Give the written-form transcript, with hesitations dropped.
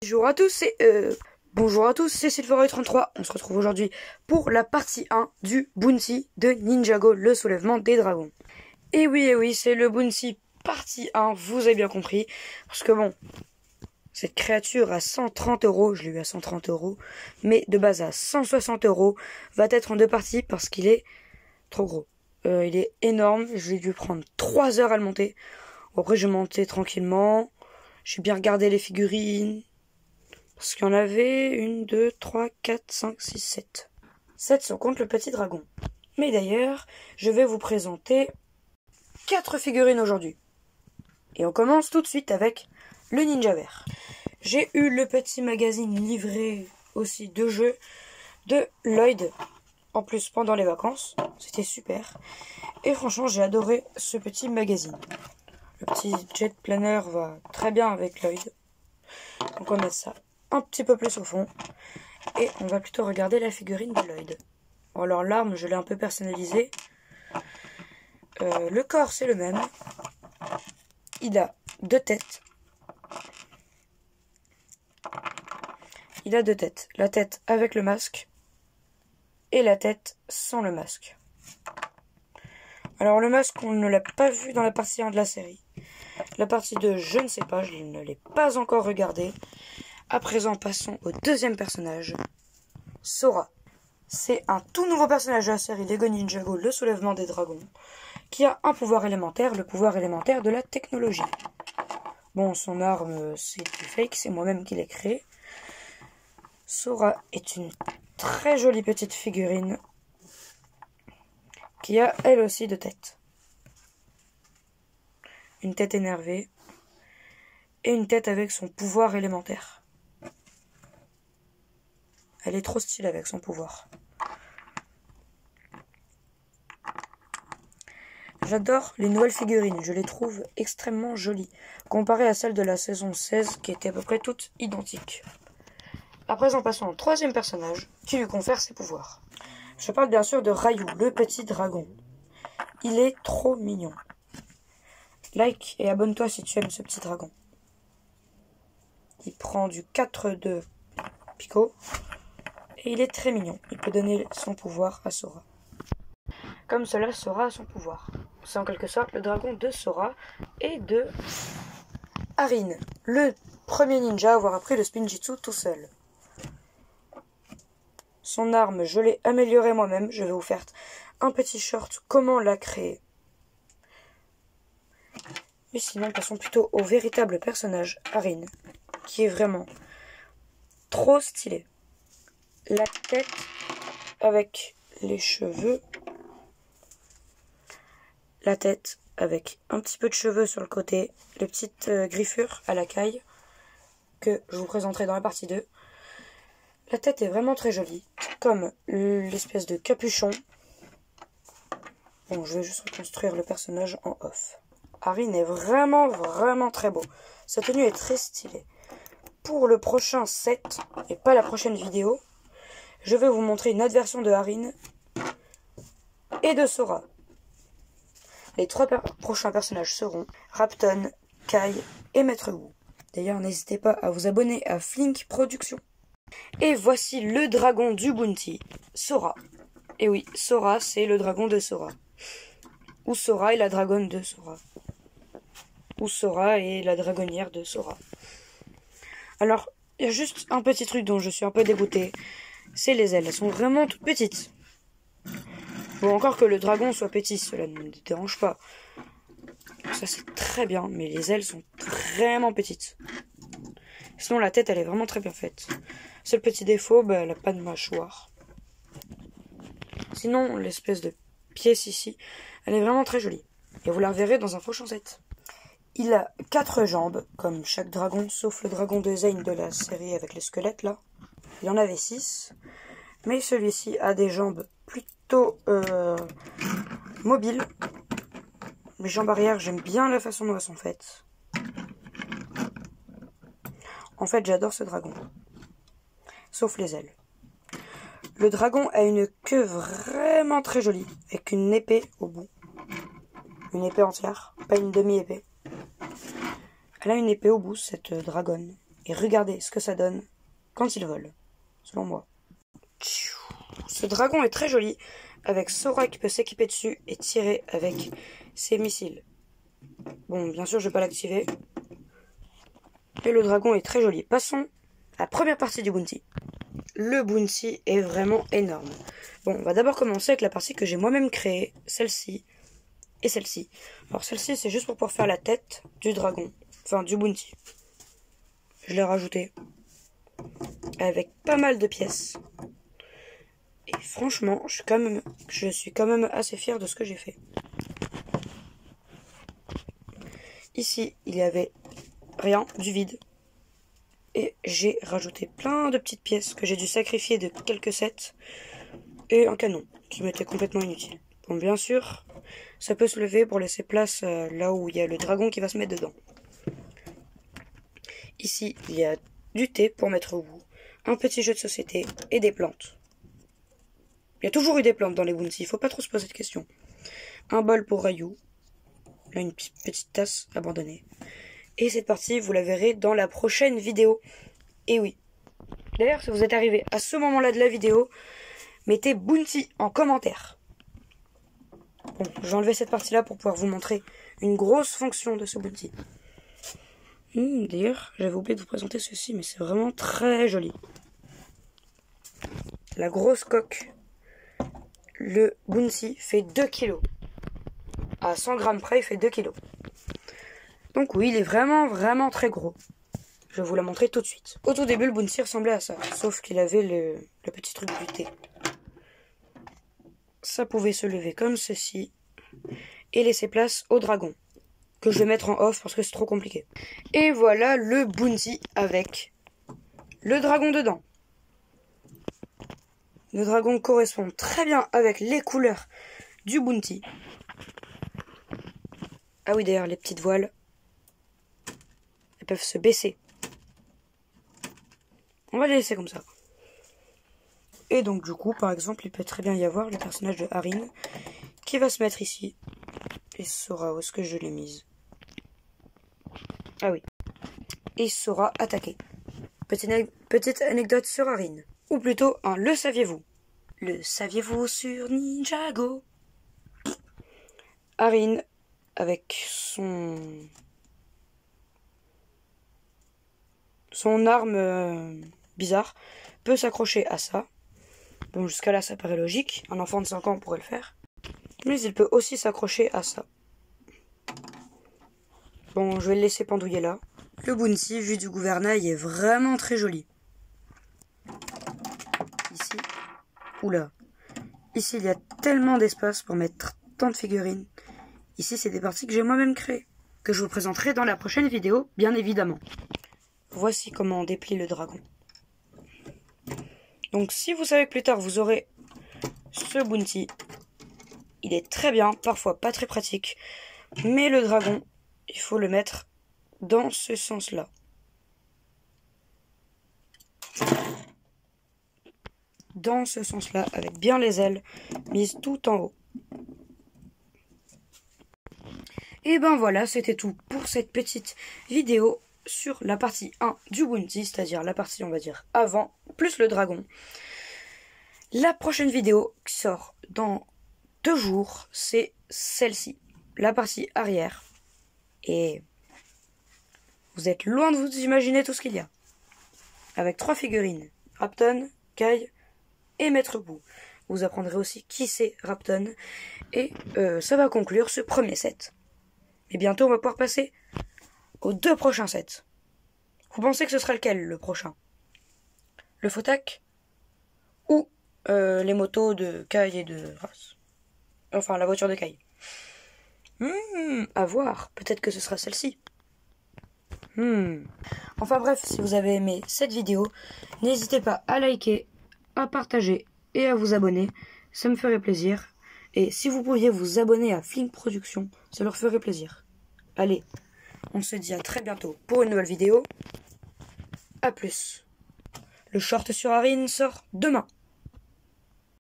Bonjour à tous, c'est Silveroy33. On se retrouve aujourd'hui pour la partie 1 du Bounty de Ninjago, le soulèvement des dragons. Et oui, c'est le Bounty partie 1, vous avez bien compris. Parce que bon, cette créature à 130 €, je l'ai eu à 130 €, mais de base à 160 €, va être en deux parties parce qu'il est trop gros. Il est énorme, je vais dû prendre 3 heures à le monter. Après, je montais tranquillement. J'ai bien regardé les figurines. Parce qu'il y en avait 1, 2, 3, 4, 5, 6, 7. 7 si on compte le petit dragon. Mais d'ailleurs, je vais vous présenter 4 figurines aujourd'hui. Et on commence tout de suite avec le ninja vert. J'ai eu le petit magazine livré aussi de jeux de Lloyd. En plus, pendant les vacances. C'était super. Et franchement, j'ai adoré ce petit magazine. Le petit jet planner va très bien avec Lloyd. Donc on va mettre ça un petit peu plus au fond. Et on va plutôt regarder la figurine de Lloyd. Alors l'arme, je l'ai un peu personnalisée. Le corps, c'est le même. Il a 2 têtes. Il a 2 têtes. La tête avec le masque. Et la tête sans le masque. Alors le masque, on ne l'a pas vu dans la partie 1 de la série. La partie 2, je ne sais pas, je ne l'ai pas encore regardée. À présent, passons au deuxième personnage, Sora. C'est un tout nouveau personnage de la série Lego Ninjago, le soulèvement des dragons, qui a un pouvoir élémentaire, le pouvoir élémentaire de la technologie. Bon, son arme, c'est du fake, c'est moi-même qui l'ai créé. Sora est une très jolie petite figurine, qui a elle aussi 2 têtes. Une tête énervée, et une tête avec son pouvoir élémentaire. Elle est trop stylée avec son pouvoir. J'adore les nouvelles figurines, je les trouve extrêmement jolies, comparées à celles de la saison 16 qui étaient à peu près toutes identiques. À présent, passons au troisième personnage qui lui confère ses pouvoirs. Je parle bien sûr de Ryu, le petit dragon. Il est trop mignon. Like et abonne-toi si tu aimes ce petit dragon. Il prend du 4 de Pico. Et il est très mignon. Il peut donner son pouvoir à Sora. Comme cela, Sora a son pouvoir. C'est en quelque sorte le dragon de Sora et de Harin, le premier ninja à avoir appris le Spinjitzu tout seul. Son arme, je l'ai améliorée moi-même. Je vais vous faire un petit short comment la créer. Mais sinon, passons plutôt au véritable personnage, Harin, qui est vraiment trop stylé. La tête avec les cheveux. La tête avec un petit peu de cheveux sur le côté. Les petites griffures à la caille que je vous présenterai dans la partie 2. La tête est vraiment très jolie. Comme l'espèce de capuchon. Bon, je vais juste reconstruire le personnage en off. Harin est vraiment très beau. Sa tenue est très stylée. Pour le prochain set, et pas la prochaine vidéo, je vais vous montrer une autre version de Harin et de Sora. Les 3 prochains personnages seront Rapton, Kai et Maître Wu. D'ailleurs, n'hésitez pas à vous abonner à Flink Productions. Et voici le dragon du Bounty, Sora. Et oui, Sora, c'est le dragon de Sora. Ou Sora est la dragonne de Sora. Ou Sora est la dragonnière de Sora. Alors, il y a juste un petit truc dont je suis un peu dégoûtée. C'est les ailes. Elles sont vraiment toutes petites. Bon, encore que le dragon soit petit, cela ne me dérange pas. Ça, c'est très bien, mais les ailes sont vraiment petites. Sinon, la tête, elle est vraiment très bien faite. Seul petit défaut, elle n'a pas de mâchoire. Sinon, l'espèce de pièce ici, elle est vraiment très jolie. Et vous la reverrez dans un prochain set. Il a 4 jambes, comme chaque dragon, sauf le dragon de Zane de la série avec les squelettes, là. Il en avait 6. Mais celui-ci a des jambes plutôt mobiles. Les jambes arrière, j'aime bien la façon dont elles sont faites. En fait, j'adore ce dragon. Sauf les ailes. Le dragon a une queue vraiment très jolie, avec une épée au bout. Une épée entière, pas une demi-épée. Elle a une épée au bout, cette dragonne. Et regardez ce que ça donne quand il vole, selon moi. Ce dragon est très joli, avec Sora qui peut s'équiper dessus et tirer avec ses missiles. Bon, bien sûr, je vais pas l'activer. Mais le dragon est très joli. Passons à la première partie du bounty. Le bounty est vraiment énorme. Bon, on va d'abord commencer avec la partie que j'ai moi-même créée, celle-ci et celle-ci. Alors celle-ci, c'est juste pour pouvoir faire la tête du dragon, enfin du bounty. Je l'ai rajouté avec pas mal de pièces. Et franchement, je suis quand même assez fier de ce que j'ai fait. Ici, il y avait rien, du vide. Et j'ai rajouté plein de petites pièces que j'ai dû sacrifier de quelques sets. Et un canon, qui m'était complètement inutile. Bon, bien sûr, ça peut se lever pour laisser place là où il y a le dragon qui va se mettre dedans. Ici, il y a du thé pour mettre au bout, un petit jeu de société et des plantes. Il y a toujours eu des plantes dans les bounty, il faut pas trop se poser de questions. Un bol pour Rayou. Là, une petite tasse abandonnée. Et cette partie, vous la verrez dans la prochaine vidéo. Et oui. D'ailleurs, si vous êtes arrivé à ce moment-là de la vidéo, mettez bounty en commentaire. Bon, j'ai enlevé cette partie-là pour pouvoir vous montrer une grosse fonction de ce bounty. D'ailleurs, j'avais oublié de vous présenter ceci, mais c'est vraiment très joli. La grosse coque. Le bounty fait 2 kg. À 100 grammes près, il fait 2 kg. Donc oui, il est vraiment très gros. Je vais vous la montrer tout de suite. Au tout début, le bounty ressemblait à ça, sauf qu'il avait le petit truc du thé. Ça pouvait se lever comme ceci et laisser place au dragon, que je vais mettre en off parce que c'est trop compliqué. Et voilà le bounty avec le dragon dedans. Le dragon correspond très bien avec les couleurs du bounty. Ah oui, d'ailleurs, les petites voiles, elles peuvent se baisser. On va les laisser comme ça. Et donc, du coup, par exemple, il peut très bien y avoir le personnage de Harin qui va se mettre ici. Et saura où est-ce que je l'ai mise. Ah oui. Et saura attaquer. Petite anecdote sur Harin. Ou plutôt un le saviez-vous. Le saviez-vous sur Ninjago. Harin, avec son arme bizarre, peut s'accrocher à ça. Bon, jusqu'à là, ça paraît logique. Un enfant de 5 ans pourrait le faire. Mais il peut aussi s'accrocher à ça. Bon, je vais le laisser pendouiller là. Le bounty, vu du gouvernail, est vraiment très joli. Ici. Oula. Ici, il y a tellement d'espace pour mettre tant de figurines. Ici, c'est des parties que j'ai moi-même créées. Que je vous présenterai dans la prochaine vidéo, bien évidemment. Voici comment on déplie le dragon. Donc, si vous savez que plus tard, vous aurez ce bounty, il est très bien, parfois pas très pratique. Mais le dragon, il faut le mettre dans ce sens-là. Dans ce sens-là, avec bien les ailes mises tout en haut. Et ben voilà, c'était tout pour cette petite vidéo sur la partie 1 du bounty, c'est-à-dire la partie, on va dire, avant, plus le dragon. La prochaine vidéo qui sort dans 2 jours, c'est celle-ci, la partie arrière. Et vous êtes loin de vous imaginer tout ce qu'il y a. Avec 3 figurines, Rapton, Kai et Maître Boo. Vous apprendrez aussi qui c'est Rapton. Et ça va conclure ce premier set. Et bientôt, on va pouvoir passer aux 2 prochains sets. Vous pensez que ce sera lequel, le prochain? Le Fotak? Ou les motos de Kai et de Ras? Enfin, la voiture de Kai. À voir. Peut-être que ce sera celle-ci. Enfin bref, si vous avez aimé cette vidéo, n'hésitez pas à liker, à partager et à vous abonner. Ça me ferait plaisir. Et si vous pouviez vous abonner à Flink Productions, ça leur ferait plaisir. Allez, on se dit à très bientôt pour une nouvelle vidéo. A plus. Le short sur Harin sort demain.